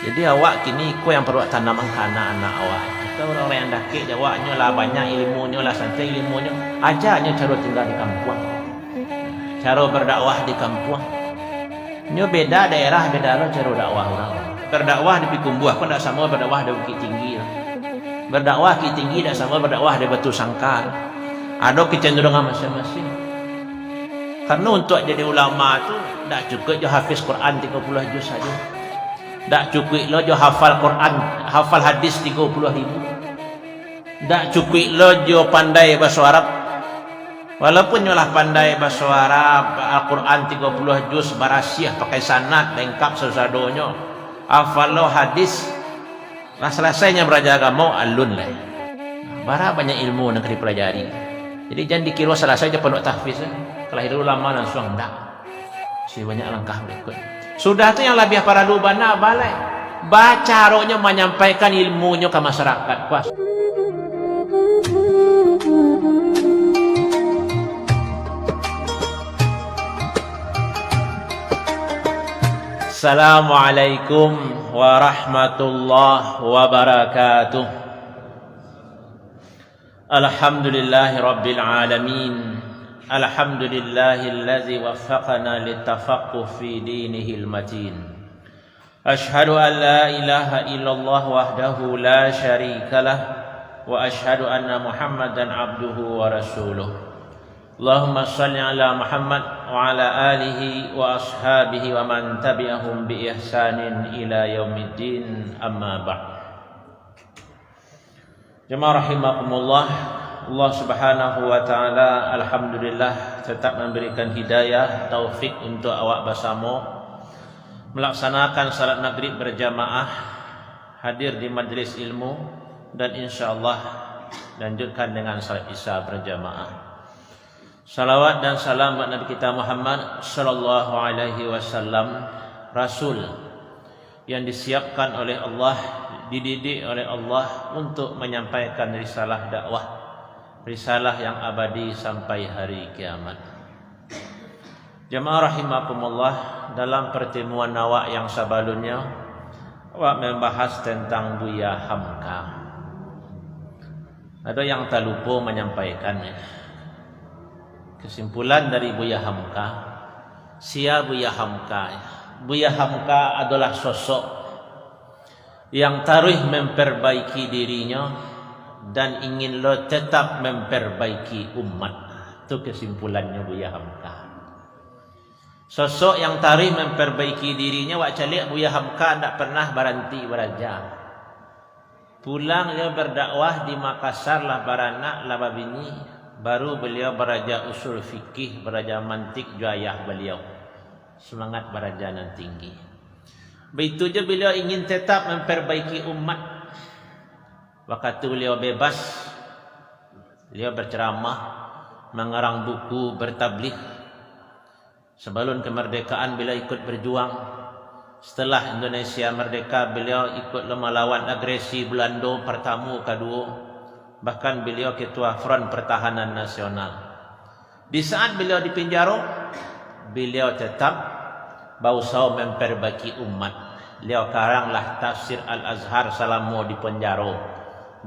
Jadi awak kini kau yang perlu tanam anak-anak awak. Kalau orang yang dakik jawabnya lah banyak ilmunya lah santai ilmunya, ajarnya cara tinggal di kampung, cara berdakwah di kampung. Ini beda daerah beda lo cara dakwah orang. Berdakwah di Pikumbuh pun tidak sama berdakwah di Bukit Tinggi. Berdakwah Bukit Tinggi tidak sama berdakwah di Batu Sangkar. Ada kecenderungan masing-masing. Karena untuk jadi ulama tu tidak cukup je hafiz Quran 30 juz saja. Tak cukup lo jo hafal Quran, hafal hadis 30,000. Tak cukup lo jo pandai bahasa Arab. Walaupun nyolah pandai bahasa Arab, Al-Quran 30 juz barasiah pakai sanad lengkap sesadonyo. Hafal lo hadis. Lah selesainya belajar agama alun lah. Bara banyak ilmu yang dipelajari. Jadi jangan dikira selesai je penuh tahfiz. Kelahiran ulama langsung enggak. Si banyak langkah berikut. Sudah tu yang lebih para lubana balai. Baca rohnya menyampaikan ilmunya ke masyarakat. Puas. Assalamualaikum warahmatullahi wabarakatuh. Alhamdulillahi rabbil alamin. Alhamdulillahilladzi waffaqana litafaqquh fi dinihil matin. Ashhadu an la ilaha illallah wahdahu la syarikalah wa ashhadu anna Muhammadan abduhu wa rasuluh. Allahumma shalli ala Muhammad wa ala alihi wa ashabihi wa man tabi'ahum bi ihsanin ila yaumiddin, amma ba'd. Jemaah rahimakumullah, Allah Subhanahu wa taala alhamdulillah tetap memberikan hidayah taufik untuk awak bersama melaksanakan salat maghrib berjamaah, hadir di majlis ilmu, dan insyaallah lanjutkan dengan salat isya berjamaah. Salawat dan salam buat Nabi kita Muhammad sallallahu alaihi wasallam, rasul yang disiapkan oleh Allah, dididik oleh Allah untuk menyampaikan risalah dakwah, risalah yang abadi sampai hari kiamat. Jemaah rahimakumullah, dalam pertemuan awak yang sebelumnya awak membahas tentang Buya Hamka. Ada yang tak lupa menyampaikannya. Kesimpulan dari Buya Hamka, siapa Buya Hamka? Buya Hamka adalah sosok yang taruh memperbaiki dirinya dan ingin lo tetap memperbaiki umat. Itu kesimpulannya Buya Hamka. Sosok yang taruh memperbaiki dirinya. Wak calik Buya Hamka tidak pernah berhenti belajar. Pulang dia berdakwah di Makassar lah baranak lah babini. Baru beliau belajar usul fikih, belajar mantik jayah beliau. Semangat belajar tinggi. Begitu je beliau ingin tetap memperbaiki umat. Waktu beliau bebas, beliau berceramah, mengarang buku, bertabligh. Sebelum kemerdekaan beliau ikut berjuang. Setelah Indonesia merdeka, beliau ikut melawan agresi Belanda pertama, kedua. Bahkan beliau ketua Front Pertahanan Nasional. Di saat beliau di penjara, beliau tetap berusaha memperbaiki umat. Beliau karanglah tafsir Al-Azhar selama di penjara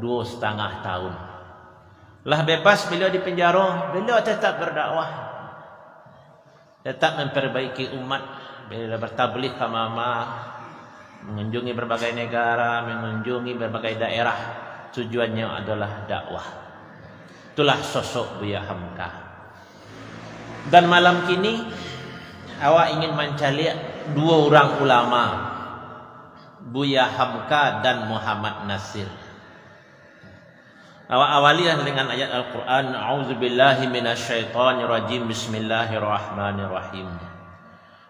2,5 tahun. Lah bebas beliau di penjara, beliau tetap berdakwah, tetap memperbaiki umat. Beliau bertabligh ke mama, mengunjungi berbagai negara, mengunjungi berbagai daerah. Tujuannya adalah dakwah. Itulah sosok Buya Hamka. Dan malam kini awak ingin mencari dua orang ulama, Buya Hamka dan Muhammad Nasir. Awak awali dengan ayat Al-Quran. A'udzubillahi minasyaitonirrajim. Bismillahirrahmanirrahim.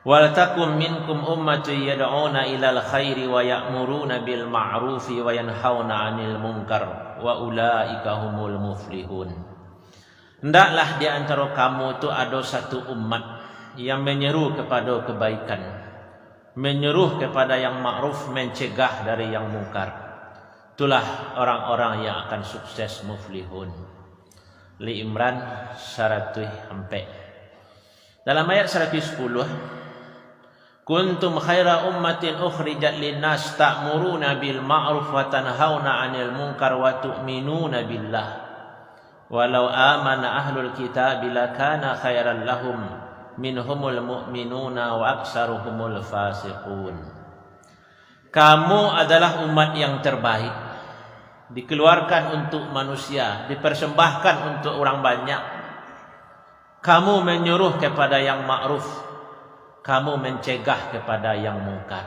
Wal takum minkum ummatun yad'una ilal khairi wa ya'muruna bil ma'rufi wa yanhauna 'anil munkar wa ulaika humul muflihun. Hendaklah di antara kamu itu ada satu umat yang menyeru kepada kebaikan, menyeru kepada yang ma'ruf, mencegah dari yang mungkar. Itulah orang-orang yang akan sukses, muflihun. Li Imran 100 sampai. Dalam ayat 110, kuntum khaira ummatin ukhrijat linnas ta'muruna bil ma'ruf wa tanhauna 'anil munkar wa tu'minuna billah walau amana ahlul kitab lakana khairan lahum minhumul mu'minuna wa aktsaruhumul fasiqun. Kamu adalah umat yang terbaik, dikeluarkan untuk manusia, dipersembahkan untuk orang banyak. Kamu menyuruh kepada yang ma'ruf, kamu mencegah kepada yang mungkar,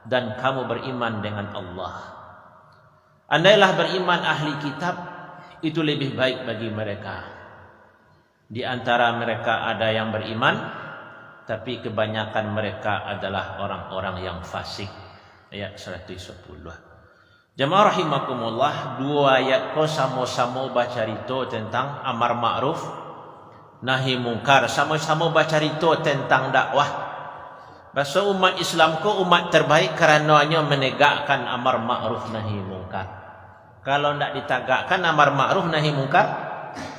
dan kamu beriman dengan Allah. Andailah beriman ahli kitab, itu lebih baik bagi mereka. Di antara mereka ada yang beriman, tapi kebanyakan mereka adalah orang-orang yang fasik. Ayat 110. Jamaah rahimakumullah, dua ayat ko sama-sama baca rito tentang amar ma'ruf nahi mungkar, sama-sama baca rito tentang dakwah. Bahasa umat Islam ko umat terbaik kerana menegakkan amar ma'ruf nahi mungkar. Kalau tidak ditagakkan amar ma'ruf nahi mungkar,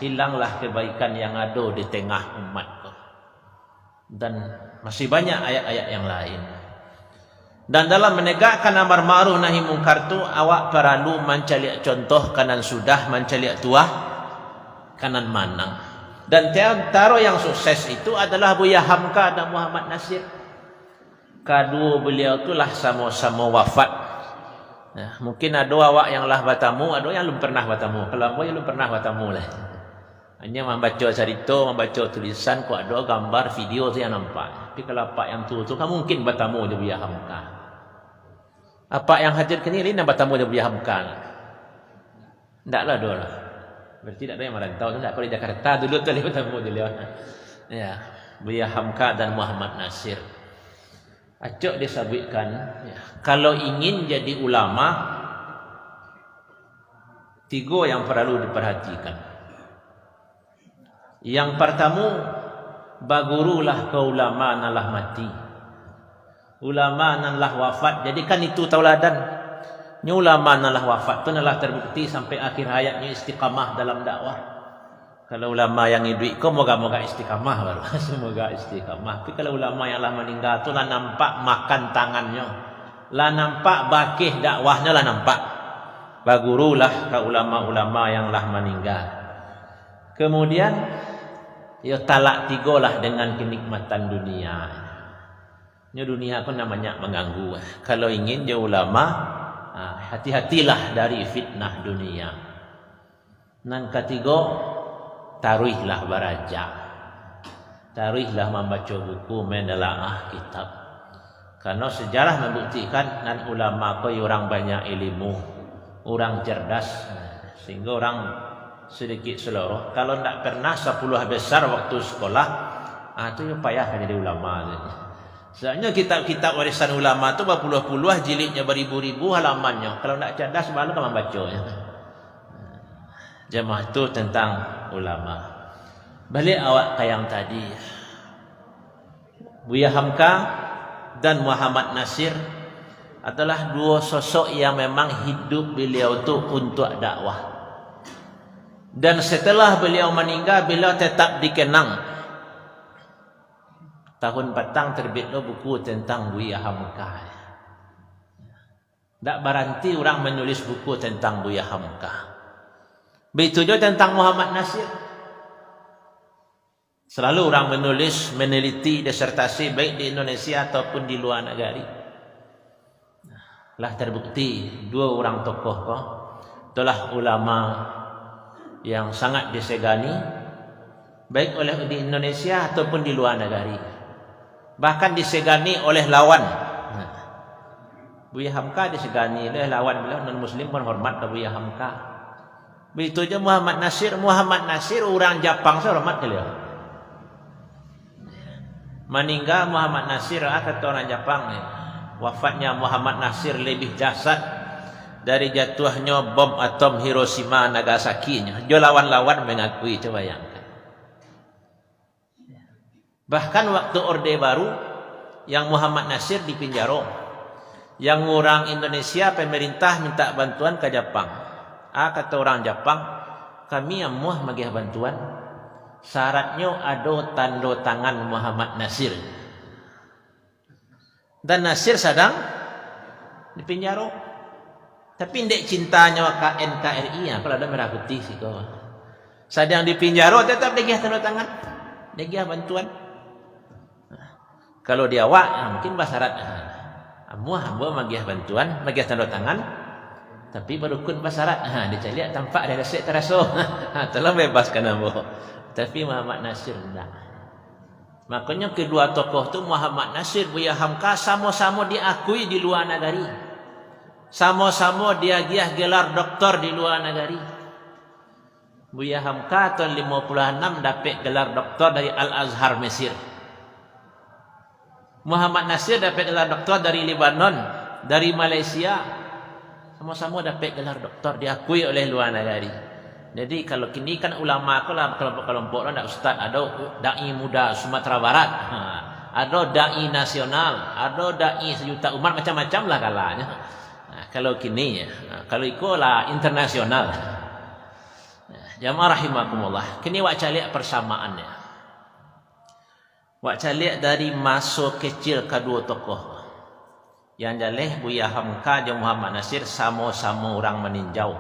hilanglah kebaikan yang ada di tengah umat ko. Dan masih banyak ayat-ayat yang lain. Dan dalam menegakkan amar ma'ruf nahi mungkar tu, awak perlu mencari contoh kanan sudah, mencari tuah kanan manang. Dan antara yang sukses itu adalah Buya Hamka dan Muhammad Nasir. Kedua beliau itulah sama-sama wafat. Nah, mungkin ada awak yang lah bertamu, ada yang belum pernah bertamu. Kalau aku yang belum pernah bertamu lah. Hanya membaca cerita, membaca tulisan, kok ada gambar, video tu yang nampak. Tapi kalau apa yang tu kan mungkin bertamu je Buya Hamka. Apa yang hadir ke ni nak bertamu je Buya Hamka. Taklah dua lah. Berarti tak ada yang merantau tu tak. Kalau di Jakarta dulu tu dia bertamu je dia. Ya, Buya Hamka dan Muhammad Nasir. Acok disebutkan, ya, kalau ingin jadi ulama, tiga yang perlu diperhatikan. Yang pertama, bagurulah ke ulama nalah mati, ulama nalah wafat. Jadikan itu tauladan. Ni ulama nalah wafat tu nalah terbukti sampai akhir hayatnya istiqamah dalam dakwah. Kalau ulama yang hidup kau moga-moga istiqamah baru. Semoga istiqamah. Tapi kalau ulama yang lah meninggal tu lah nampak makan tangannya, lah nampak bakih dakwahnya, lah nampak. Bagurulah ke ulama-ulama yang lah meninggal. Kemudian ya talak tiga lah dengan kenikmatan dunia. Ini dunia pun namanya mengganggu. Kalau ingin dia ulama, hati-hatilah dari fitnah dunia. Dan ketiga, taruhlah beraja, taruhlah membaca buku, menelaah kitab. Karena sejarah membuktikan dan ulama ko orang banyak ilmu, orang cerdas, sehingga orang sedikit seluruh. Kalau tidak pernah 10 besar waktu sekolah, itu ya payah jadi ulama. Soalnya kitab-kitab warisan ulama tu berpuluh-puluh jilidnya, beribu-ribu halamannya. Kalau tidak cerdas malu kan membacanya. Jemaah itu tentang ulama. Balik awak ke yang tadi, Buya Hamka dan Muhammad Nasir adalah dua sosok yang memang hidup beliau itu untuk dakwah. Dan setelah beliau meninggal, beliau tetap dikenang. Tahun petang terbitlah buku tentang Buya Hamka. Tak berhenti orang menulis buku tentang Buya Hamka. Begitu juga tentang Muhammad Nasir. Selalu orang menulis, meneliti disertasi baik di Indonesia ataupun di luar negara. Lah terbukti dua orang tokoh kok itulah ulama yang sangat disegani baik oleh di Indonesia ataupun di luar negara. Bahkan disegani oleh lawan. Buya Hamka disegani oleh lawan beliau, non-muslim pun hormat ke Buya Hamka. Begitu aja Muhammad Nasir. Muhammad Nasir orang Jepang hormat beliau. Meninggal Muhammad Nasir, kata orang Jepang ni, wafatnya Muhammad Nasir lebih jasad dari jatuhnya bom atom Hiroshima Nagasaki. Dia lawan-lawan mengakui, coba bayangkan. Bahkan waktu Orde Baru yang Muhammad Nasir di penjara, yang orang Indonesia pemerintah minta bantuan ke Jepang. Kata orang Jepang, kami yang muah magih bantuan, syaratnya ada tanda tangan Muhammad Nasir. Dan Nasir sedang di penjara. Tapi ndek cintanya ke NKRI ya, kalau ada merah putih sih kau. Sedang di penjara tetap dia tanda tangan. Dia bantuan. Kalau dia mungkin basarat. Hamba magiah bantuan, magiah tanda tangan. Tapi berukun basarat. Dia cari tampak dia resek terasa. Tolong bebaskan hamba. Tapi Muhammad Nasir tidak. Makanya kedua tokoh tu Muhammad Nasir, Buya Hamka sama-sama diakui di luar negeri. Sama-sama dia gelar doktor di luar negeri. Buya Hamka tahun 56 dapat gelar doktor dari Al-Azhar Mesir. Muhammad Nasir dapat gelar doktor dari Lebanon, dari Malaysia. Sama-sama dapat gelar doktor diakui oleh luar negeri. Jadi kalau kini kan ulama aku lah kelompok-kelompok ada ustaz, ada dai muda Sumatera Barat, ada dai nasional, ada dai sejuta umat, macam-macam lah kalanya. Kalau kini kalau ikolah internasional. Jamaah rahimakumullah. Kini wak caliak persamaannya. Wak caliak dari masa kecil kedua tokoh. Yang jaleh Buya Hamka dan Muhammad Nasir sama-sama orang meninjau.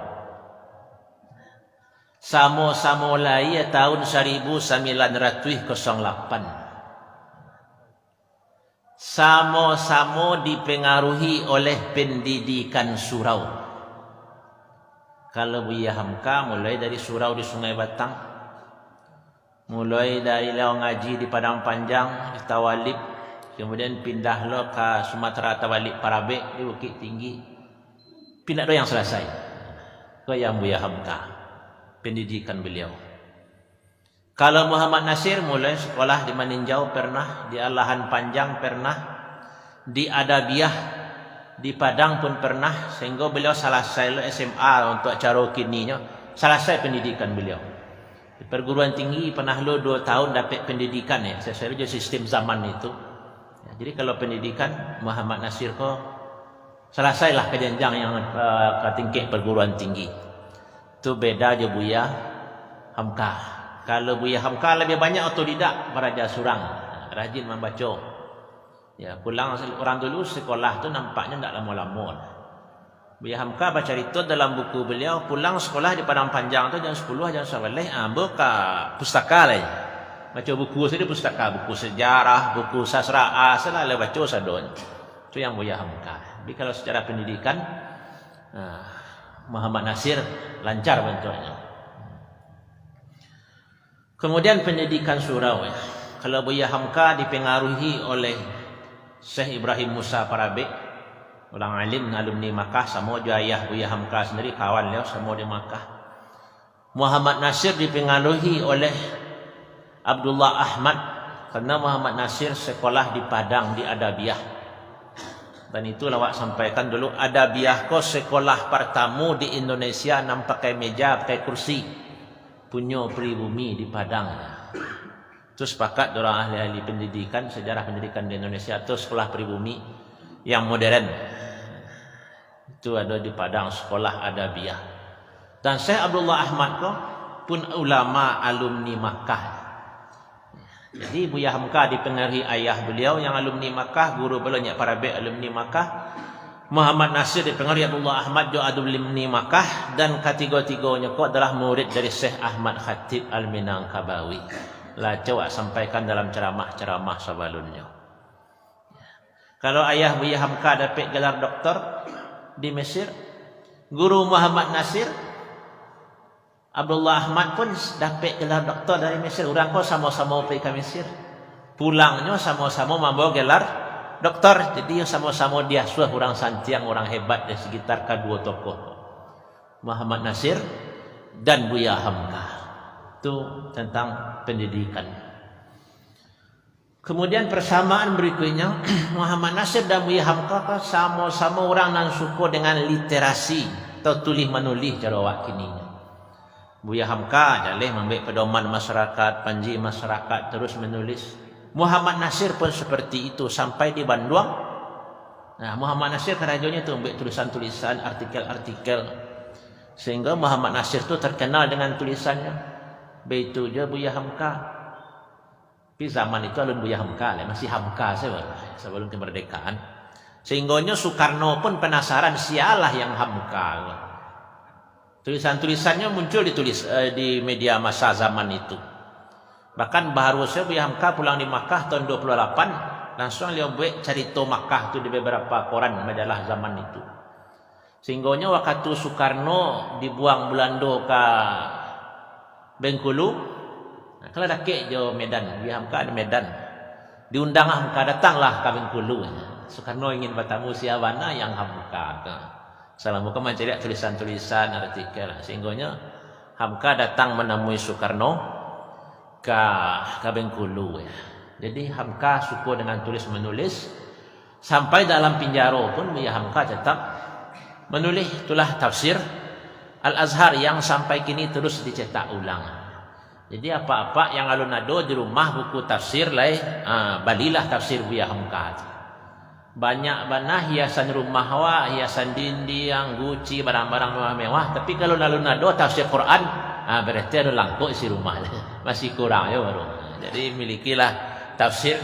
Sama-sama lahir tahun 1908. Sama-sama dipengaruhi oleh pendidikan surau. Kalau Buya Hamka mulai dari surau di Sungai Batang, mulai dari lewang ngaji di Padang Panjang, di Tawalib, kemudian pindah lo ke Sumatera Tawalib Parabek di Bukit Tinggi. Pindah do yang selesai ke yang Buya Hamka. Pendidikan beliau. Kalau Muhammad Nasir mulai sekolah di Maninjau pernah, di Alahan Panjang pernah, di Adabiah, di Padang pun pernah, sehingga beliau selesai SMA untuk cara kininya, selesai pendidikan beliau. Di perguruan tinggi pernah 2 tahun dapat pendidikan ya, sesuai dengan sistem zaman itu. Ya, jadi kalau pendidikan Muhammad Nasir kok selesailah ke jenjang yang ke tingkat perguruan tinggi. Itu beda je Buya Hamka. Kalau Buya Hamka lebih banyak otodidak, belajar surang, rajin membaca. Ya, pulang orang dulu sekolah tu nampaknya tak lama-lama. Buya Hamka baca cerita dalam buku beliau, pulang sekolah di Padang Panjang tu jam 10 jam 11 buka pustaka lah. Baca buku saja pustaka, buku sejarah, buku sastra, selalu baca sadon. Itu yang Buya Hamka. Tapi kalau secara pendidikan Muhammad Nasir lancar bentuknya. Kemudian pendidikan surau ya. Kalau Buya Hamka dipengaruhi oleh Syekh Ibrahim Musa Parabek, orang alim alumni Makkah, sama juga ayah Buya Hamka sendiri kawan dia semua di Makkah. Muhammad Nasir dipengaruhi oleh Abdullah Ahmad, karena Muhammad Nasir sekolah di Padang di Adabiah. Dan itu lawak sampaikan dulu, Adabiah ko sekolah pertama di Indonesia nam pakai meja, pakai kursi. Punya pribumi di Padang. Itu sepakat orang ahli-ahli pendidikan, sejarah pendidikan di Indonesia itu sekolah pribumi yang modern. Itu ada di Padang, sekolah Adabiah. Dan Syekh Abdullah Ahmad ko pun ulama alumni Makkah. Jadi Buya Hamka dipengaruhi ayah beliau yang alumni Makkah, guru beliau Nyak Parabek alumni Makkah. Muhammad Nasir dipengaruhi Abdullah Ahmad juga alumni Makkah, dan ketiga-tiganya kok adalah murid dari Syekh Ahmad Khatib Al-Minangkabawi. Lah coba sampaikan dalam ceramah-ceramah sebelumnya. Kalau ayah Buya Hamka dapat gelar doktor di Mesir, guru Muhammad Nasir Abdullah Ahmad pun dapat gelar doktor dari Mesir. Orang kau sama-sama pergi ke Mesir. Pulangnya sama-sama membawa gelar doktor. Jadi sama-sama dia suah orang santiang, orang hebat di sekitar kedua tokoh, Muhammad Nasir dan Buya Hamka. Itu tentang pendidikan. Kemudian persamaan berikutnya, Muhammad Nasir dan Buya Hamka sama-sama orang yang suka dengan literasi atau tulis menulis cara wakininya. Buya Hamka jaleh memberi pedoman masyarakat, panji masyarakat, terus menulis. Muhammad Nasir pun seperti itu sampai di Bandung. Nah, Muhammad Nasir kerajanya itu memberi tulisan-tulisan, artikel-artikel, sehingga Muhammad Nasir itu terkenal dengan tulisannya. Begitu je Buya Hamka. Tapi zaman itu alun Buya Hamka lah, masih Hamka sebelum kemerdekaan. Sehingga Soekarno pun penasaran sialah yang Hamka. Tulisan-tulisannya muncul di media massa zaman itu. Bahkan baru saya Buya Hamka pulang di Makkah tahun 28, langsung dia buat cerita Makkah itu di beberapa koran majalah zaman itu. Sehingga waktu Soekarno dibuang Belanda ke Bengkulu, kalau dah kek jo Medan, Buya Hamka di Medan. Diundang Hamka, datanglah ke Bengkulu. Soekarno ingin bertemu siapa yang Hamka. Salamuka mencari tulisan-tulisan artikel. Sehingga Hamka datang menemui Soekarno ke Bengkulu. Jadi Hamka suka dengan tulis menulis. Sampai dalam penjara pun Buya Hamka tetap menulis. Itulah tafsir Al-Azhar yang sampai kini terus dicetak ulang. Jadi apa-apa yang alun ado di rumah buku tafsir balilah tafsir Buya Hamka. Banyak hiasan rumah hiasan dinding, guci, barang-barang mewah-mewah. Tapi kalau alun ado tafsir Quran, berarti ada langkuk isi rumah. Masih kurang ya baru. Jadi milikilah tafsir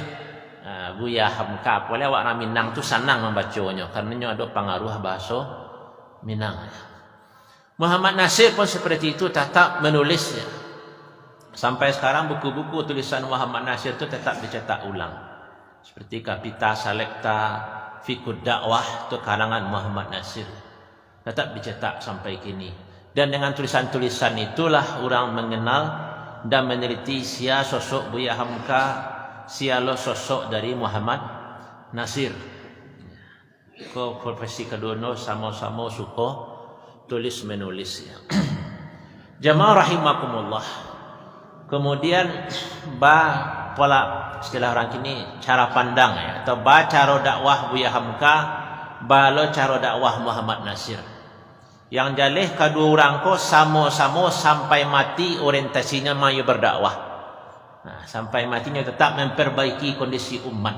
Buya Hamka. Boleh orang Minang tu senang membacanya karena ada pengaruh bahasa Minang. Muhammad Nasir pun seperti itu tetap menulisnya. Sampai sekarang buku-buku tulisan Muhammad Nasir itu tetap dicetak ulang. Seperti Kapita Salekta, Fiqhud Dakwah itu karangan Muhammad Nasir. Tetap dicetak sampai kini. Dan dengan tulisan-tulisan itulah orang mengenal dan meneliti sia sosok Buya Hamka, sialo sosok dari Muhammad Nasir. Ko profesi kedua sama-sama suka tulis menulis ya. Jamaah rahimakumullah. Kemudian pola istilah orang kini cara pandang ya, atau cara dakwah Buya Hamka, balo cara dakwah Muhammad Nasir. Yang jalih kedua orang ko sama-sama sampai mati orientasinya mayu berdakwah. Nah, sampai matinya tetap memperbaiki kondisi umat.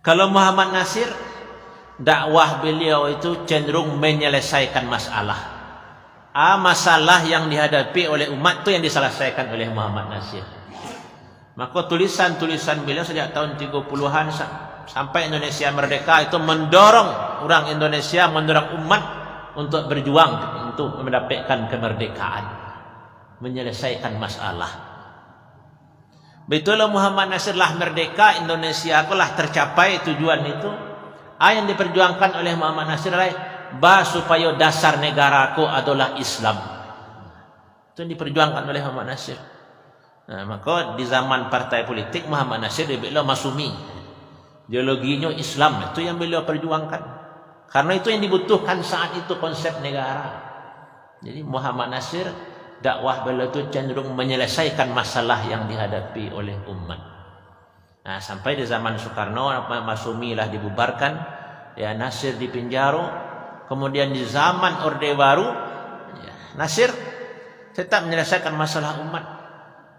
Kalau Muhammad Nasir, dakwah beliau itu cenderung menyelesaikan masalah. Masalah yang dihadapi oleh umat itu yang diselesaikan oleh Muhammad Nasir. Maka tulisan-tulisan beliau sejak tahun 30-an sampai Indonesia merdeka itu mendorong orang Indonesia, mendorong umat untuk berjuang untuk mendapatkan kemerdekaan, menyelesaikan masalah. Betul Muhammad Nasir lah merdeka, Indonesia telah tercapai tujuan itu. Yang diperjuangkan oleh Muhammad Nasir adalah supaya dasar negaraku adalah Islam. Itu yang diperjuangkan oleh Muhammad Nasir. Nah, maka di zaman partai politik Muhammad Nasir beliau masumi. Ideologinya Islam, itu yang beliau perjuangkan. Karena itu yang dibutuhkan saat itu konsep negara. Jadi Muhammad Nasir dakwah beliau itu cenderung menyelesaikan masalah yang dihadapi oleh umat. Nah, sampai di zaman Soekarno masumi lah dibubarkan, ya Nasir di penjara. Kemudian di zaman Orde Baru, ya, Nasir tetap menyelesaikan masalah umat.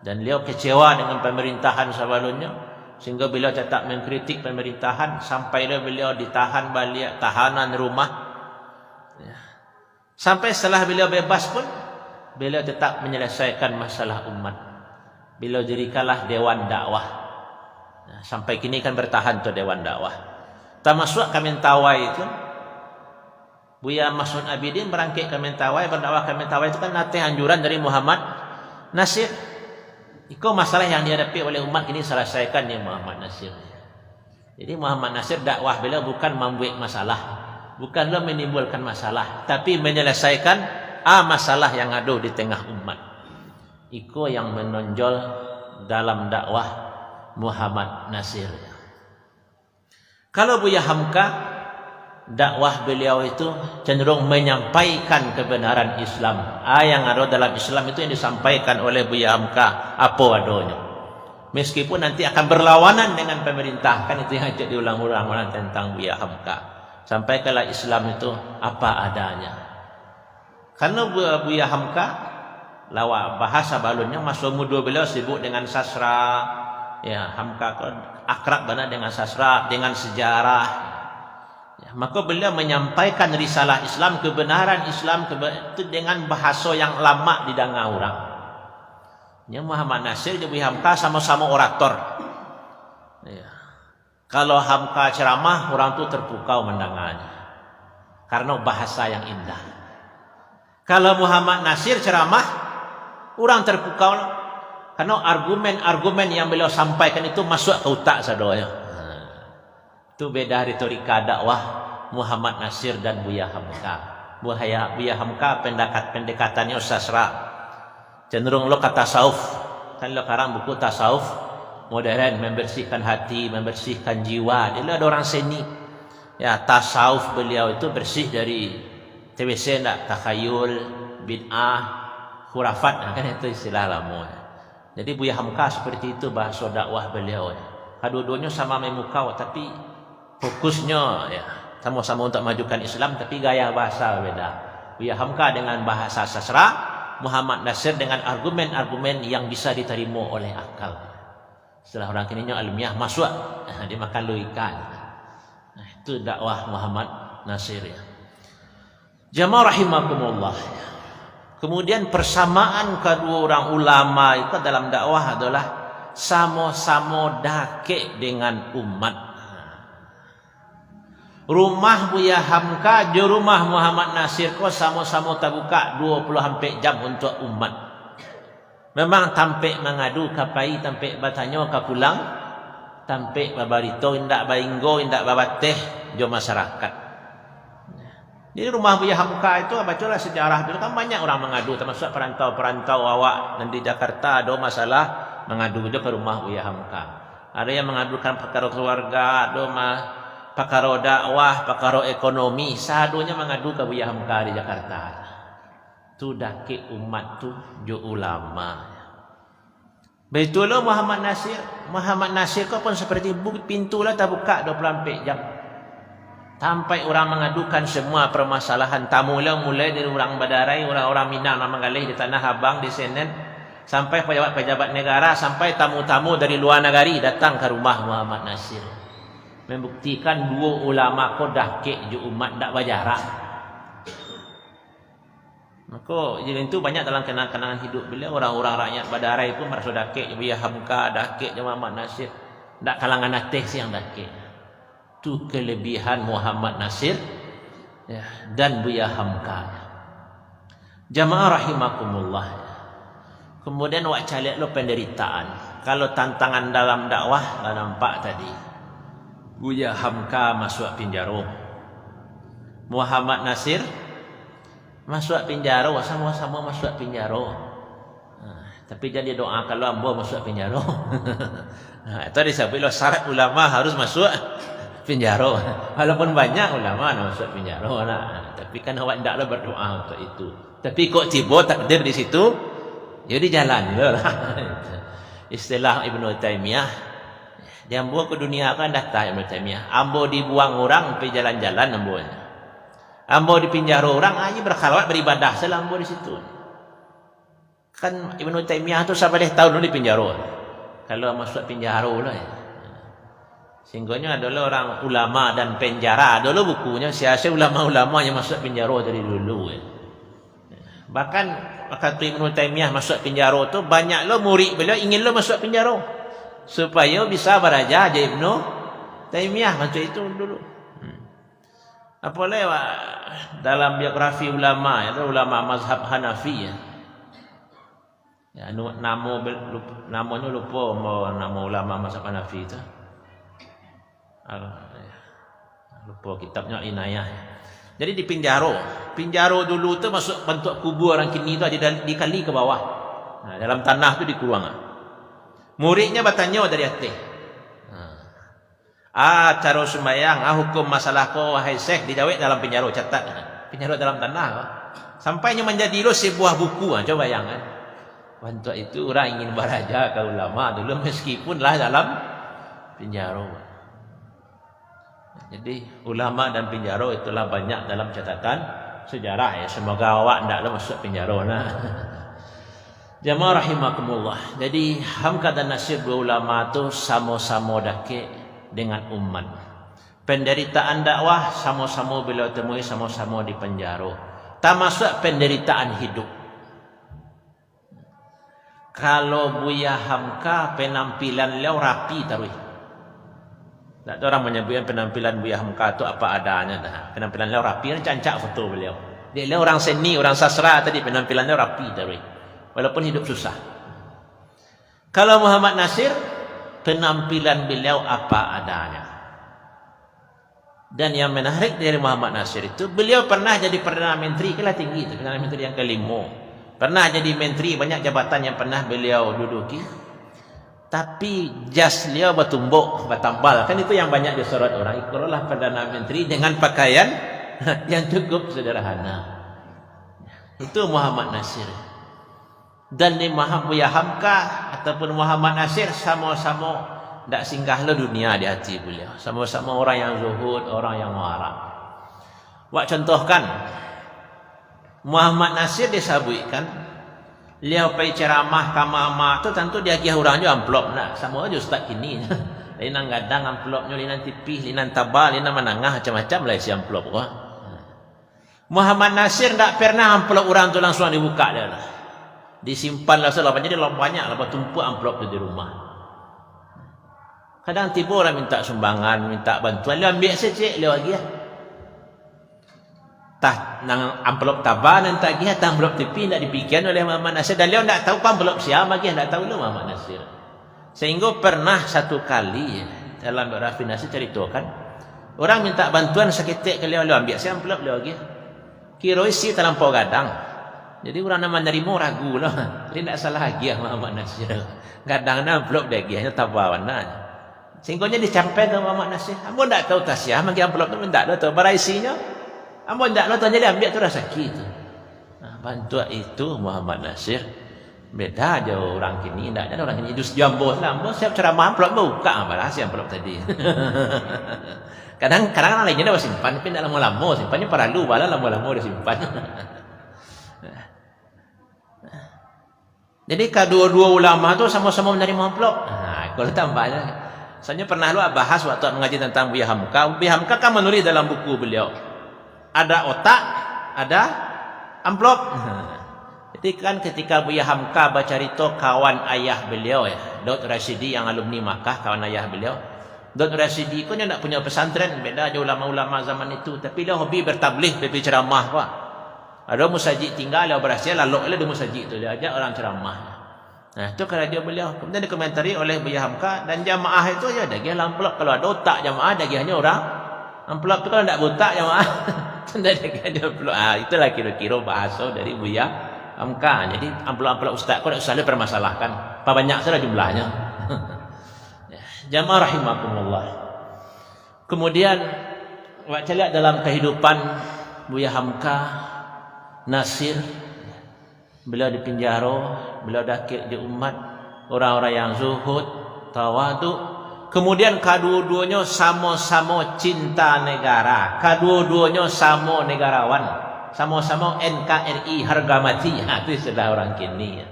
Dan beliau kecewa dengan pemerintahan sebelumnya, sehingga beliau tetap mengkritik pemerintahan sampai beliau ditahan balik tahanan rumah. Ya. Sampai setelah beliau bebas pun, beliau tetap menyelesaikan masalah umat. Beliau dirikanlah Dewan Dakwah. Nah, sampai kini kan bertahan tuh Dewan Dakwah. Termasuk Mentawai itu. Buya Mas'ud Abidin berangkat ke Mentawai, berdakwah ke Mentawai itu kan nanti anjuran dari Muhammad Nasir. Itu masalah yang dihadapi oleh umat ini selesaikan ya Muhammad Nasir. Jadi Muhammad Nasir dakwah beliau bukan membuat masalah, bukanlah menimbulkan masalah, tapi menyelesaikan masalah yang ada di tengah umat. Itu yang menonjol dalam dakwah Muhammad Nasir. Kalau Buya Hamka, dakwah beliau itu cenderung menyampaikan kebenaran Islam. Yang ada dalam Islam itu yang disampaikan oleh Buya Hamka apa adanya. Meskipun nanti akan berlawanan dengan pemerintah, kan itu yang diulang-ulang tentang Buya Hamka. Sampaikanlah Islam itu apa adanya. Karena Buya Hamka lawa bahasa balunnya masa muda beliau sibuk dengan sastra. Ya, Hamka akrab banget dengan sastra, dengan sejarah. Ya, maka beliau menyampaikan risalah Islam, kebenaran Islam itu dengan bahasa yang lama didengar orang. Nya Muhammad Nasir jeung Buya Hamka sama-sama orator. Ya. Kalau Hamka ceramah, orang tuh terpukau mendengarnya karena bahasa yang indah. Kalau Muhammad Nasir ceramah, orang terpukau karena argumen-argumen yang beliau sampaikan itu masuk ke otak sadonya. Itu beda retorika dakwah Muhammad Nasir dan Buya Hamka. Buya Hamka pendekatannya sastra. Cenderung lo kata tasawuf. Kan lo sekarang buku tasawuf modern, membersihkan hati, membersihkan jiwa. Dia ada orang seni. Ya, tasawuf beliau itu bersih dari TBC enggak, takhayul, bid'ah, khurafat. Nah, kan itu istilah lama. Jadi Buya Hamka seperti itu bahasa dakwah beliau. Kedua-duanya sama memukau, tapi fokusnya ya sama-sama untuk majukan Islam, tapi gaya bahasa beda. Buya Hamka dengan bahasa sastra, Muhammad Nasir dengan argumen-argumen yang bisa diterima oleh akal. Setelah orang kini ilmiah masuk, dimakan logika. Nah, itu dakwah Muhammad Nasir ya. Jamaah rahimakumullah. Kemudian persamaan kedua orang ulama itu dalam dakwah adalah sama-sama dake dengan umat. Rumah Buya Hamka di rumah Muhammad Nasir kok sama-sama terbuka 20 jam untuk umat. Memang tampik mengadu kapai, tampik bertanya ke pulang, tampik babarito, indak bainggo, indak babateh jo masyarakat. Di rumah Buya Hamka itu bacalah sejarah dulu kan banyak orang mengadu, termasuk perantau-perantau awak dan di Jakarta ada masalah mengadu juga ke rumah Buya Hamka. Ada yang mengadukan perkara keluarga, ada pakaro dakwah, pakaro ekonomi, sadunya mengadu ke Buya Hamka di Jakarta. Tu daki umat tu jo ulama. Betullah Muhammad Nasir. Muhammad Nasir kau pun seperti pintu lah terbuka 24 jam. Sampai orang mengadukan semua permasalahan tamu lah, mulai dari orang Badarai, orang-orang Minang nama galih di Tanah Abang di Senen, sampai pejabat-pejabat negara, sampai tamu-tamu dari luar negeri datang ke rumah Muhammad Nasir. Membuktikan dua ulama ko dahke ju umat dak bajarak. Maka jadi itu banyak dalam kenangan hidup beliau, orang-orang rakyat Badarai pun merasa dahke Buya Hamka, dahke Muhammad Nasir. Dak kalangan atas yang dahke. Itu kelebihan Muhammad Nasir ya, dan Buya Hamka. Jamaah rahimakumullah. Kemudian wak calik lo penderitaan. Kalau tantangan dalam dakwah dah nampak tadi. Buya Hamka masuk penjara. Muhammad Nasir masuk penjara, sama-sama masuk penjara. Tapi jadi doa kalau ambo masuk penjara. Itu disebut syarat ulama harus masuk penjara. Walaupun banyak ulama nak masuk penjara. Tapi kan awak tidaklah berdoa untuk itu. Tapi kok tiba takdir di situ, jadi jalan lah. Istilah Ibnu Taimiyah. Dia ambo ke dunia kan datang Ibnu Taimiyah. Ambo dibuang orang pergi jalan-jalan ambo. Ambo dipinjara orang aja berkhalwat beribadah selambo di situ. Kan Ibnu Taimiyah tu sampai tahun dulu di penjara. Kalau masuk penjara lah ya. Sehingga adalah orang ulama dan penjara. Dulu bukunya siasa ulama-ulama yang masuk penjara dari dulu ya. Bahkan waktu Ibnu Taimiyah masuk penjara tu banyak lo murid beliau ingin lo masuk penjara. Supaya bisa beraja aja Ibnu Taimiyah macam itu dulu. Apa lewat dalam biografi ulama, ada ulama mazhab Hanafi ya. Ya namanya lupa nama ulama mazhab Hanafi itu. Lupa kitabnya Inayah. Jadi di penjara dulu tu masuk bentuk kubur orang kini tu aja dikali ke bawah. Nah, dalam tanah tu dikurang. Muridnya bertanya dari atas. Cara sembahyang, hukum masalah ko wahai syekh dijawab dalam penjara, catat. Penjara dalam tanah. Sampainya menjadi lo sebuah buku. Coba bayangkan. Untuk itu orang ingin beraja ke ulama dulu meskipun lah dalam penjara. Jadi ulama dan penjara itulah banyak dalam catatan sejarah ya. Semoga awak tidaklah masuk penjara nah. Jamaah rahimakumullah. Jadi Hamka dan Nasir dua ulama tu sama-sama dake dengan umat. Penderitaan dakwah sama-sama beliau temui, sama-sama di penjara. Tak masuk penderitaan hidup. kalau Buya Hamka penampilan beliau rapi tarui. Tak ada orang menyebutkan penampilan Buya Hamka itu apa adanya. Penampilan beliau rapi, cancak foto beliau. Dia orang seni, orang sastra tadi penampilannya rapi tarui. Walaupun hidup susah. Kalau Muhammad Nasir, penampilan beliau apa adanya. Dan yang menarik dari Muhammad Nasir itu, beliau pernah jadi Perdana Menteri, kelas tinggi itu, Perdana Menteri yang kelima. Pernah jadi menteri, banyak jabatan yang pernah beliau duduki. Tapi jas beliau bertumbuk, bertambal. Kan itu yang banyak disorot orang. Ikulah Perdana Menteri dengan pakaian yang cukup sederhana. Itu Muhammad Nasir. Dan di Buya Hamka ataupun Muhammad Nasir sama-sama tak singgah le dunia di hati beliau. Sama-sama orang yang zuhud, orang yang warak. Wak contohkan, Muhammad Nasir disabuikan, beliau pergi ceramah ke mama tu tentu dia kira orang je amplop nak. Sama aja ustaz kini. Linan gadang amplopnya, linan tipis, linan tabal, linan menangah, macam-macam lah isi amplop. Muhammad Nasir tak pernah amplop orang tu langsung dibuka dia lah. Disimpan lah selama jadi banyak lah bertumpuk amplop tu di rumah. Kadang tiba orang minta sumbangan, minta bantuan, dia ambil saja, dia lagi lah. Tah nang amplop tabah dan tak gih amplop tepi nak dipikirkan oleh Muhammad Nasir dan dia tak tahu amplop siapa lagi tak tahu lu Muhammad Nasir. Sehingga pernah satu kali dalam biografi Nasir ceritakan orang minta bantuan seketik ke dia ambil saya amplop dia lagi. Kira isi terlampau gadang. Jadi orang nama nerima ragu lah. Dia tak salah lagi Muhammad Nasir. Gadang na amplop dia gihnya tabah warna. Sehingga dicampaikan ke Muhammad Nasir. Ambo tak tahu tasya mangki amplop tu tak tahu bara isinya. Ambo tak nonton jadi ambil tu rasa sakit. Bantuan itu Muhammad Nasir. Beda aja orang kini, tak ada orang kini dus jambo lah. Ambo siap ceramah amplop buka rahasia amplop tadi. Kadang-kadang lainnya dah simpan tapi tak lama-lama simpannya perlu bala lama-lama dah simpan. Jadi kedua-dua ulama tu sama-sama menerima amplop. Kalau tambahnya saya pernah lu bahas waktu mengaji tentang Buya Hamka. Buya Hamka kan menulis dalam buku beliau. Ada otak, ada amplop. Jadi kan ketika Buya Hamka bercerita kawan ayah beliau ya, Daud Rasidi yang alumni Makkah, kawan ayah beliau. Daud Rasidi pun dia nak punya pesantren, beda aja ulama-ulama zaman itu, tapi dia hobi bertabligh, pergi ceramah pak. Ada musajid tinggal dia berhasil lalu dia musajid tu dia ajak orang ceramah. Nah, itu kerja beliau. Kemudian dikomentari oleh Buya Hamka dan jamaah itu ya dagih amplop. Kalau ada otak jamaah dagihnya orang amplop tu kalau tak botak jamaah itulah kira-kira bahasa dari Buya Hamka. Jadi amplop-amplop ustaz kau tak usah permasalahkan. Apa banyak saja jumlahnya. Jamaah rahimakumullah. Kemudian baca lihat dalam kehidupan Buya Hamka Nasir, beliau di penjara, beliau dakik di umat, orang-orang yang zuhud, tawadu. Kemudian kedua-duanya sama-sama cinta negara, kedua-duanya sama negarawan, sama-sama NKRI harga mati. Itu istilah orang kini.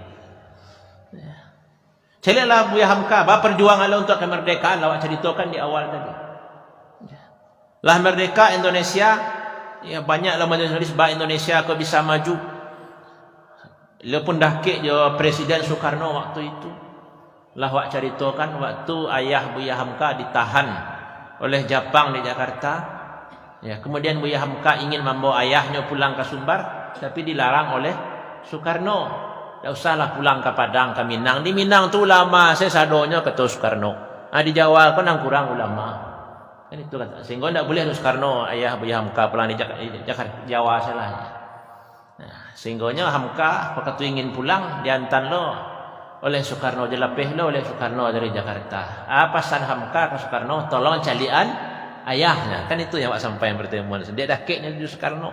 Celilah Buya Hamka, perjuangan untuk kemerdekaan, lawak ceritakan di awal tadi. Lah merdeka Indonesia, ya banyaklah menulis bahasa Indonesia kau bisa maju. Dia pun dakik je Presiden Soekarno waktu itu. Lah wak ceritakan waktu ayah Buya Hamka ditahan oleh Jepang di Jakarta. Ya, kemudian Buya Hamka ingin membawa ayahnya pulang ke Sumbar, tapi dilarang oleh Soekarno. Tak usahlah pulang ke Padang, ke Minang. Di Minang tu ulama, saya sadonya kata Soekarno. Di Jawa kan yang kurang ulama. Kan itu kata. Sehingga tak boleh Soekarno ayah Buya Hamka pulang di Jakarta, Jawa salah. Nah, sehingganya Hamka waktu ingin pulang diantar lo oleh Soekarno, jelapih lo oleh Soekarno dari Jakarta. Pesan Hamka ke Soekarno, tolong calian ayahnya. Kan itu yang sampai yang pertemuan. Dia dakiknya di Soekarno.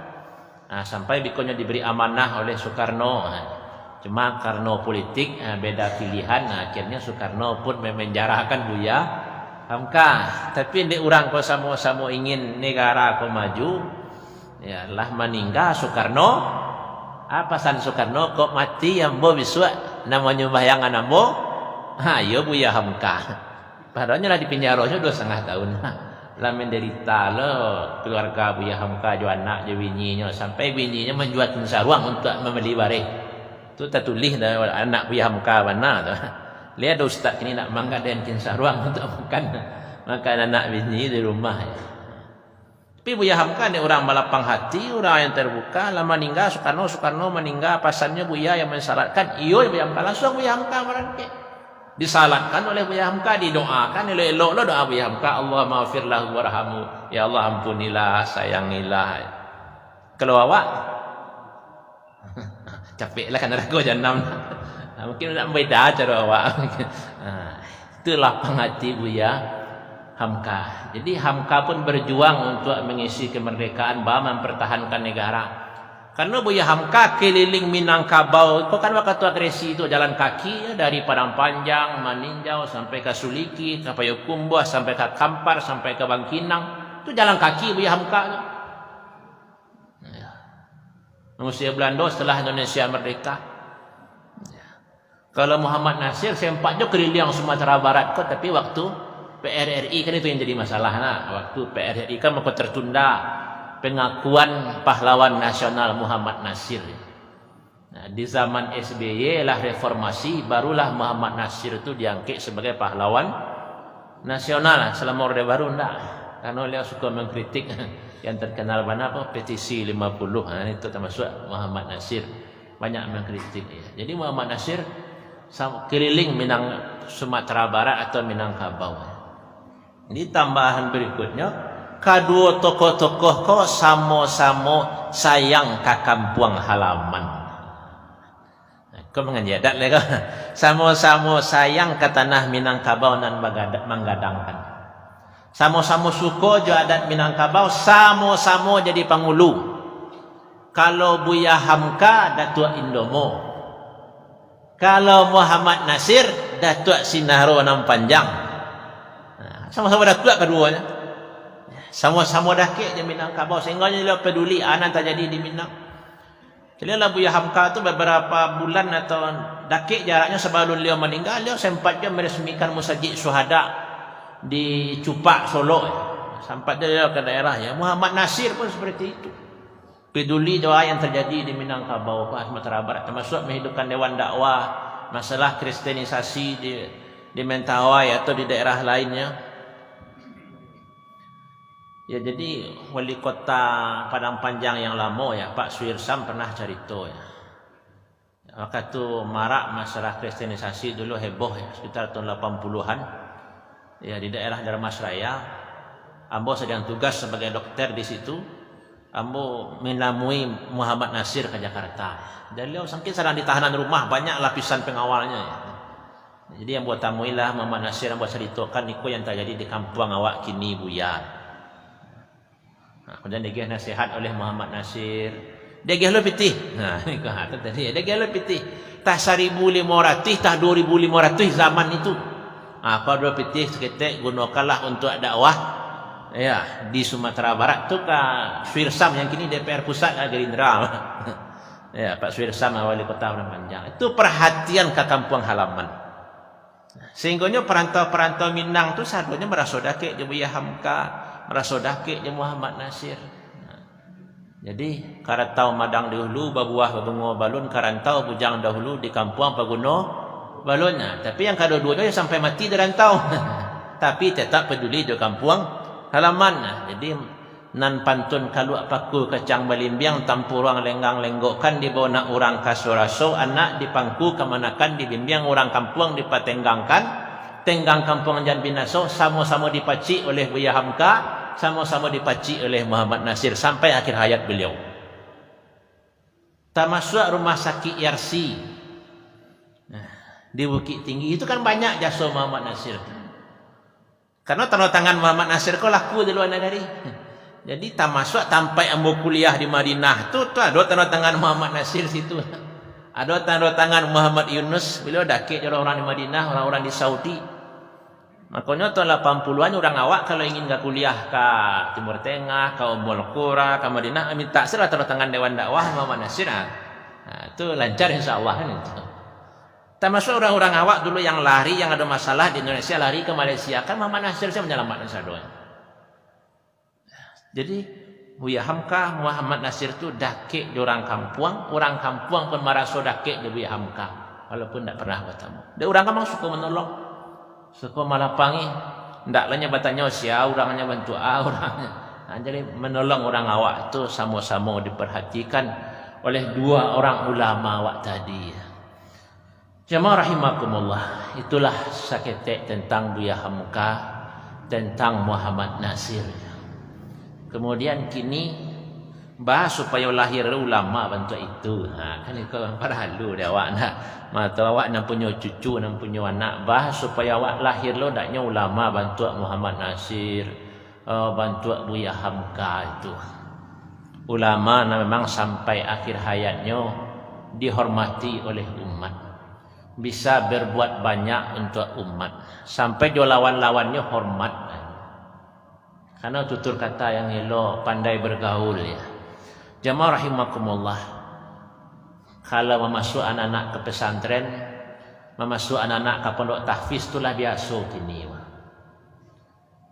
Sampai bikonya diberi amanah oleh Soekarno. Cuma karena politik beda pilihan, akhirnya Soekarno pun memenjarakan Buya Hamka. Tapi ini orang kau sama-sama ingin negara kau maju, ya lah meninggal Soekarno. Pesan Soekarno kok mati yang bo biswa namanya bayangan ambo. Ya Buya Hamka. Padahalnya lah di penjaranya 2,5 tahun. Lah menderita lo keluarga Buya Hamka, jo anak, jo bininya, sampai bininya menjual sarwang untuk membeli barang. Tu tak tulis dah anak Buya Hamka mana tu. Lihat ada ustaz kini nak mangkat dan kinsa ruang untuk makan anak bini di rumah. Tapi Buya Hamka ni orang balapang hati, orang yang terbuka. Lama meninggal Soekarno meninggal, pasannya Buya yang mensalatkan. Iyo Buya Hamka langsung Buya Hamka merangkik. Disalatkan oleh Buya Hamka, didoakan oleh elok doa Buya Hamka, Allah maafirlah warhamu, ya Allah ampunilah, sayangilah. Kalau awak capeklah kan neraka jahanam. Mungkin nak beda cara awak. Itu lapang hati Buya Hamka. Jadi Hamka pun berjuang untuk mengisi kemerdekaan, mempertahankan negara. Karena Buya Hamka keliling Minangkabau, kau kan waktu agresi itu jalan kaki ya, dari Padang Panjang, Maninjau sampai ke Suliki, ke Payakumbuh, sampai ke Kampar, sampai ke Bangkinang. Itu jalan kaki Buya Hamka. Manusia Belanda setelah Indonesia merdeka. Kalau Muhammad Nasir sempat je keliling Sumatera Barat kok, tapi waktu PRRI kan itu yang jadi masalah. Nah, waktu PRRI kan maka tertunda pengakuan pahlawan nasional Muhammad Nasir. Nah, di zaman SBY lah reformasi, barulah Muhammad Nasir itu diangkat sebagai pahlawan nasional. Selama Orde Baru enggak. Karena beliau suka mengkritik yang terkenal mana apa petisi 50. Nah, itu termasuk Muhammad Nasir banyak mengkritik ya. Jadi Muhammad Nasir keliling Sumatera Barat atau Minangkabau. Ini tambahan berikutnya, kedua tokoh-tokoh kau sama-sama sayang ke kampung halaman. Kau mengajadat lagi, sama-sama sayang ke tanah Minangkabau dan menggadangkan. Sama-sama suka je adat Minangkabau, sama-sama jadi pangulu. Kalau Buya Hamka, Datuk Indomo. Kalau Muhammad Nasir, Datuk Sinaro Nam Panjang. Sama-sama datuk keduanya. Sama-sama dakik je Minangkabau. Sehingga dia peduli anak terjadi di Minang. Jadi lah Buya Hamka tu beberapa bulan atau dakik jaraknya sebelum beliau meninggal, beliau sempat je meresmikan Masjid Syuhada di Cupak Solo. Sampai dia ke daerah ya. Muhammad Nasir pun seperti itu. Peduli doa yang terjadi di Minangkabau, Sumatera Barat, termasuk menghidupkan Dewan Dakwah, masalah kristenisasi di Mentawai atau di daerah lainnya. Ya, jadi wali kota Padang Panjang yang lama ya, Pak Suirsam pernah cerita ya. Waktu itu marak masalah kristenisasi dulu heboh ya, sekitar tahun 80-an. Ya, di daerah Darmasraya, ambo sedang tugas sebagai dokter di situ. Ambo menemui Muhammad Nasir ke Jakarta. Dan beliau saking sedang di tahanan rumah, banyak lapisan pengawalnya ya. Jadi yang buat tamuilah Muhammad Nasir, yang buat ceritakan niku yang terjadi di kampung awak kini Buya. Nah, kemudian dia nasihat oleh Muhammad Nasir. Dia gih lo pitih. Nah, ini kata tadi. Dia gih lo pitih. Tah 1.500, tah 2.500 zaman itu. Apa dua pitih seketik gunakanlah untuk dakwah ya di Sumatera Barat tu Pak Suirsam yang kini DPR pusat Gerindra. Ya, Pak Suirsam wali kota Padang Panjang. Itu perhatian ke kampung halaman. Sehingganya perantau-perantau Minang tu seharusnya merasa dakik je Buya Hamka, merasa dakik je Muhammad Nasir. Jadi karantau madang dahulu babuah babungo balun, karantau bujang dahulu di kampung paguno balonnya. Tapi yang kedua-duanya sampai mati di rantau. Tapi tetap peduli di kampung halaman. Jadi nan pantun kalau paku kecang balimbiang tampurang lenggang lenggokkan di bawah nak orang kasuraso anak dipangku kemanakan dibimbiang orang kampung dipatenggangkan tenggang kampung jan binaso sama-sama dipaci oleh Buya Hamka, sama-sama dipaci oleh Muhammad Nasir sampai akhir hayat beliau. Termasuk rumah sakit Yarsi di Bukit Tinggi itu kan banyak jasa Muhammad Nasir. Karena tanda tangan Muhammad Nasir kau laku di luar negeri. Jadi termasuk sampai ambo kuliah di Madinah tu ada tanda tangan Muhammad Nasir situ. Ada tanda tangan Muhammad Yunus, beliau dakik orang-orang di Madinah, orang-orang di Saudi. Makanya tahun 80-an orang awak kalau ingin ke kuliah ke Timur Tengah, ke Ummul Qura, ke Madinah, minta serah tanda tangan Dewan Dakwah Muhammad Nasir. Nah, itu lancar insya-Allah kan itu. Termasuk orang-orang awak dulu yang lari, yang ada masalah di Indonesia lari ke Malaysia, kan Muhammad Nasir saya menyelamatkan sadonya. Jadi Buya Hamka Muhammad Nasir tu dakik di orang kampung pun merasa dakik di Buya Hamka walaupun tak pernah bertemu. Dia orang kampung suka menolong, suka malapangi, ndak lanya bertanya sia orangnya bantu orangnya. Jadi menolong orang awak tu sama-sama diperhatikan oleh dua orang ulama awak tadi. Jemaah rahimakumullah, itulah saketek tentang Buya Hamka, tentang Muhammad Nasir. Kemudian kini bahas supaya lahir ulama bantu itu. Kan itu perlu dia awak nak. Mata awak nak punya cucu, nak punya anak, bahas supaya awak lahir lo daknya ulama bantu Muhammad Nasir, bantu Buya Hamka itu. Ulama memang sampai akhir hayatnya dihormati oleh umat. Bisa berbuat banyak untuk umat. Sampai jo lawan-lawannya hormat. Karena tutur kata yang elok, pandai bergaul ya. Jamaah rahimakumullah. Kalau memasuk anak-anak ke pesantren, memasuk anak-anak ke pondok tahfiz itulah biasa kini.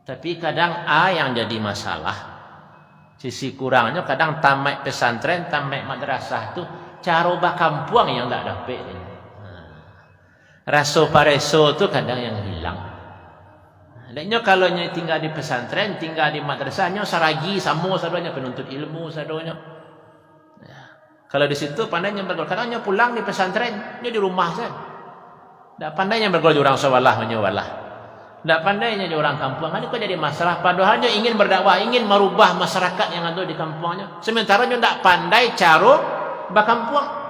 Tapi kadang yang jadi masalah, sisi kurangnya kadang tamat pesantren, tamat madrasah tu cara bakampuang yang tak dapat. Rasa pareso tu kadang yang hilang. Lainnya kalau nya tinggal di pesantren, tinggal di madrasahnya saragi sama sadonya penuntut ilmu sadonya. Ya. Kalau di situ pandainya bergaul, kadangnya pulang di pesantren, dia di rumah saja. Tak pandainya bergaul orang sawalah menyewalah. Tak pandainya di orang kampung. Ini kok jadi masalah. Padahalnya ingin berdakwah, ingin merubah masyarakat yang ada di kampungnya. Sementara nya tak pandai cara bakampung.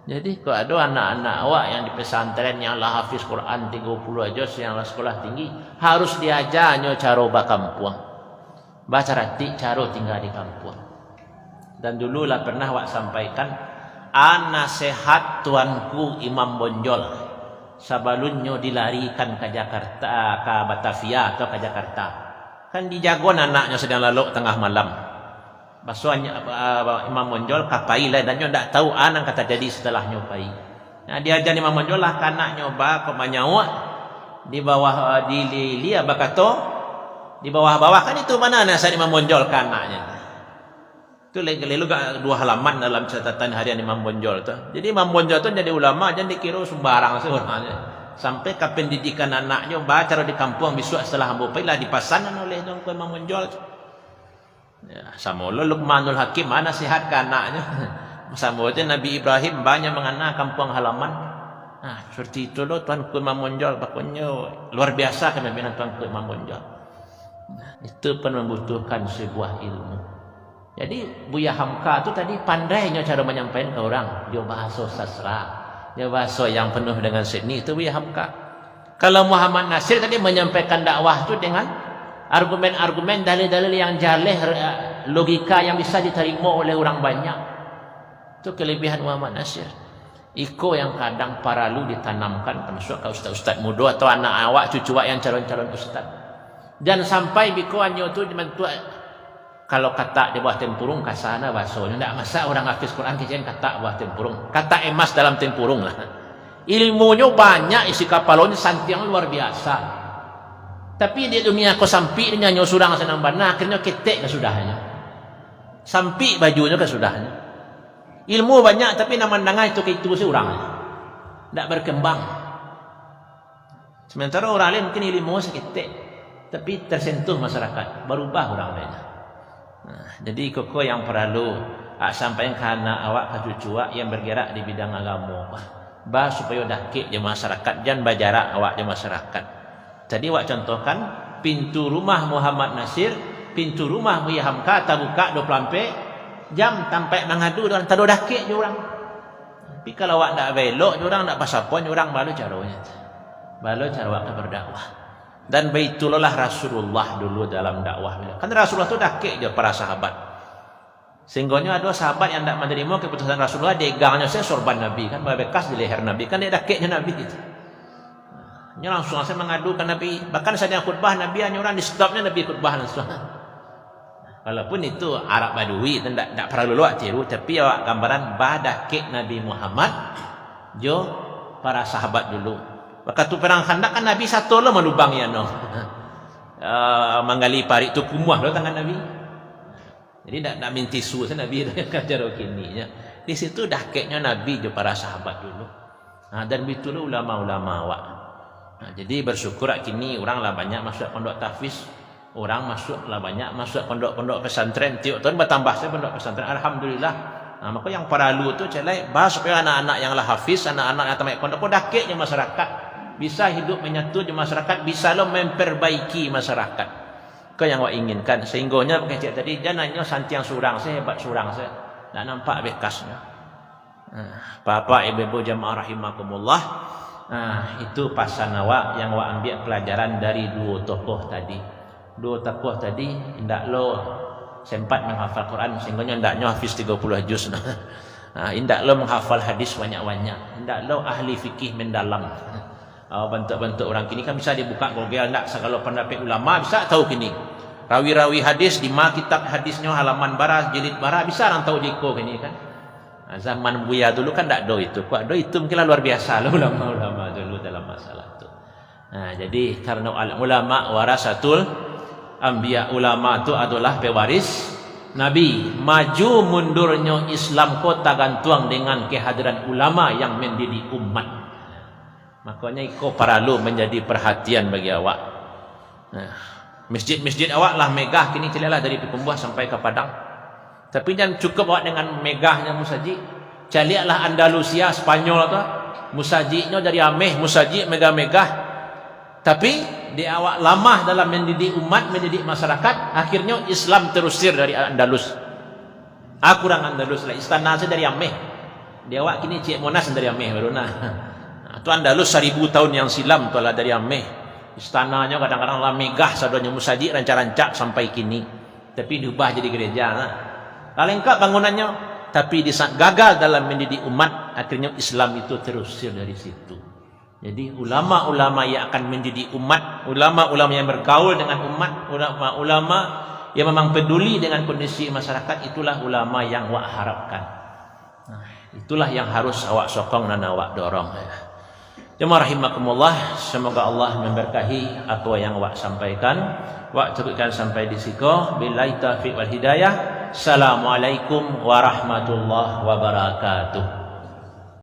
Jadi kalau ada anak-anak awak yang di pesantren yang lah hafiz Quran 30 juz yang lah sekolah tinggi, harus diajarnya cara bakampung. Baca rati cara tinggal di kampung. Dan dulu lah pernah awak sampaikan, nasihat tuanku Imam Bonjol sebelumnya dilarikan ke Jakarta, ke Batavia atau ke Jakarta. Kan dijagon anaknya sedang lalu tengah malam. Basuhnya Imam Bonjol kapai lah dan ndak tahu anang kata jadi setelah nyobai. Nah dia ajar Imam Bonjol lah kanak nyoba ke manyawa di bawah di lia bakato di bawah-bawah kan itu mana nasihat Imam Bonjol kanaknya. Itu lelu dua halaman dalam catatan harian Imam Bonjol tu. Jadi Imam Bonjol tu jadi ulama jangan dikira sembarang sebenarnya. Sampai ke pendidikan anaknya baca di kampung besok setelah hampa lah dipasanan oleh Tuanku Imam Bonjol. Ya, sama Luqmanul Hakim mana nasihat ke anaknya. Sama aja Nabi Ibrahim banyak mengenal kampung halaman. Nah, seperti itu loh Tuanku Imam Bonjol. Pokoknya luar biasa kepemimpinan Tuanku Imam Bonjol. Nah, itu pun membutuhkan sebuah ilmu. Jadi Buya Hamka itu tadi pandainya cara menyampaikan ke orang. Dia bahasa sastra, dia bahasa yang penuh dengan seni, itu Buya Hamka. Kalau Muhammad Nasir tadi menyampaikan dakwah itu dengan argumen-argumen, dalil-dalil yang jaleh, logika yang bisa diterima oleh orang banyak. Itu kelebihan Muhammad Nasir. Iko yang kadang paralu ditanamkan penusuk ke ustaz-ustaz muda atau anak awak, cucu awak yang calon-calon ustaz. Dan sampai biko anyo tu dibantu kalau kata di bawah tempurung kasana bahasanya ndak masa orang hafiz Quran kecen kata bawah tempurung. Kata emas dalam tempurung lah. Ilmunya banyak, isi kapalnya santiang luar biasa. Tapi di dunia kau sampi dia nyanyi surang senang bana akhirnya ketek kesudahnya. Sampi bajunya kesudahnya. Ilmu banyak tapi nama nangai itu sih orang. Tak berkembang. Sementara orang lain mungkin ilmu seketek tapi tersentuh masyarakat, berubah orang lainnya. Nah, jadi koko yang perlu sampaikan karena awak ke cucu yang bergerak di bidang agama. Bah supaya dakik di masyarakat jangan berjarak awak di masyarakat. Tadi awak contohkan pintu rumah Muhammad Nasir, pintu rumah Buya Hamka tak buka 24 jam sampai mengadu dengan tak ada dakik je orang. Tapi kalau awak nak belok je orang, nak pasapon je orang, baru caranya. Baru cara awak berdakwah. Dan baitullah Rasulullah dulu dalam dakwah. Kan Rasulullah tu dakik je para sahabat. Sehingga ada sahabat yang tak menerima keputusan Rasulullah, degangnya saya sorban Nabi kan, bekas di leher Nabi kan, dia dakiknya Nabi gitu. Dia langsung saya mengadu ke Nabi. Bahkan saat yang khutbah Nabi hanya orang di stopnya Nabi khutbah langsung. Walaupun itu Arab Badui, tidak perlu luak tiru, tapi awak gambaran badakik Nabi Muhammad jo para sahabat dulu. Waktu perang Khandaq kan Nabi satu lo melubang ya no. manggali parik tu kumuah lo tangan Nabi. Jadi nak minti su Nabi kajar kini nya. Di situ dah keknya Nabi je para sahabat dulu. Dan betul ulama-ulama awak. Jadi bersyukur kini orang lah banyak masuk pondok tahfiz, orang masuk lah banyak masuk pondok-pondok pesantren. Tiap tahun bertambah saya pondok pesantren. Alhamdulillah. Maka yang paralu tu celai bahas supaya anak-anak yang lah hafiz, anak-anak yang tamat pondok pun dah keknya masyarakat bisa hidup menyatu di masyarakat, bisa lo memperbaiki masyarakat. Kau yang awak inginkan. Sehingganya pakai cik tadi jangannya santiang surang saya hebat surang saya. Tak nampak bekasnya. Bapak ibu jamaah rahimakumullah. Itu pasan awak yang awak ambil pelajaran dari dua tokoh tadi. Dua tokoh tadi hendak lo sempat menghafal Quran sehingga hendaknya hafiz 30 juz. Hendak lo menghafal hadis banyak-banyak. Hendak lo ahli fikih mendalam. Bentuk-bentuk orang kini kan bisa dibuka Google nak segala pendapat ulama bisa tahu kini. Rawi-rawi hadis di kitab hadisnya halaman bara jilid bara bisa orang tahu jiko kini kan. Zaman Buya dulu kan tak do itu. Kuat do itu mungkinlah luar biasa lah ulama-ulama dulu dalam masalah itu. Jadi karena ulama warasatul anbiya, ulama itu adalah pewaris Nabi. Maju mundurnya Islam kota gantuang dengan kehadiran ulama yang mendidik umat. Makanya iko paralu menjadi perhatian bagi awak. Masjid-masjid awak lah megah kini celilah dari Pikumbuh sampai ke Padang. Tapi jangan cukup awak dengan megahnya musajid. Caliaklah Andalusia, Spanyol tu. Musajidnya dari ameh, musajid megah-megah. Tapi di awak lamah dalam mendidik umat, mendidik masyarakat, akhirnya Islam terusir dari Andalus. Aku orang Andalus lah, istana saya dari ameh. Di awak kini Cik Monas dari ameh baru nah. Itu Andalus 1000 tahun yang silam tu lah dari ameh. Istananya kadang-kadang lah megah sadonya musajid rancak-rancak sampai kini. Tapi diubah jadi gereja lah. Lengkap bangunannya, tapi gagal dalam mendidik umat, akhirnya Islam itu terusir dari situ. Jadi ulama-ulama yang akan mendidik umat, ulama-ulama yang bergaul dengan umat, ulama-ulama yang memang peduli dengan kondisi masyarakat, itulah ulama yang awak harapkan. Itulah yang harus awak sokong dan awak dorong. Jemaah rahimakumullah, semoga Allah memberkahi apa yang awak sampaikan. Awak cukupkan sampai di siko. Billahi taufiq wal hidayah. Assalamualaikum warahmatullahi wabarakatuh.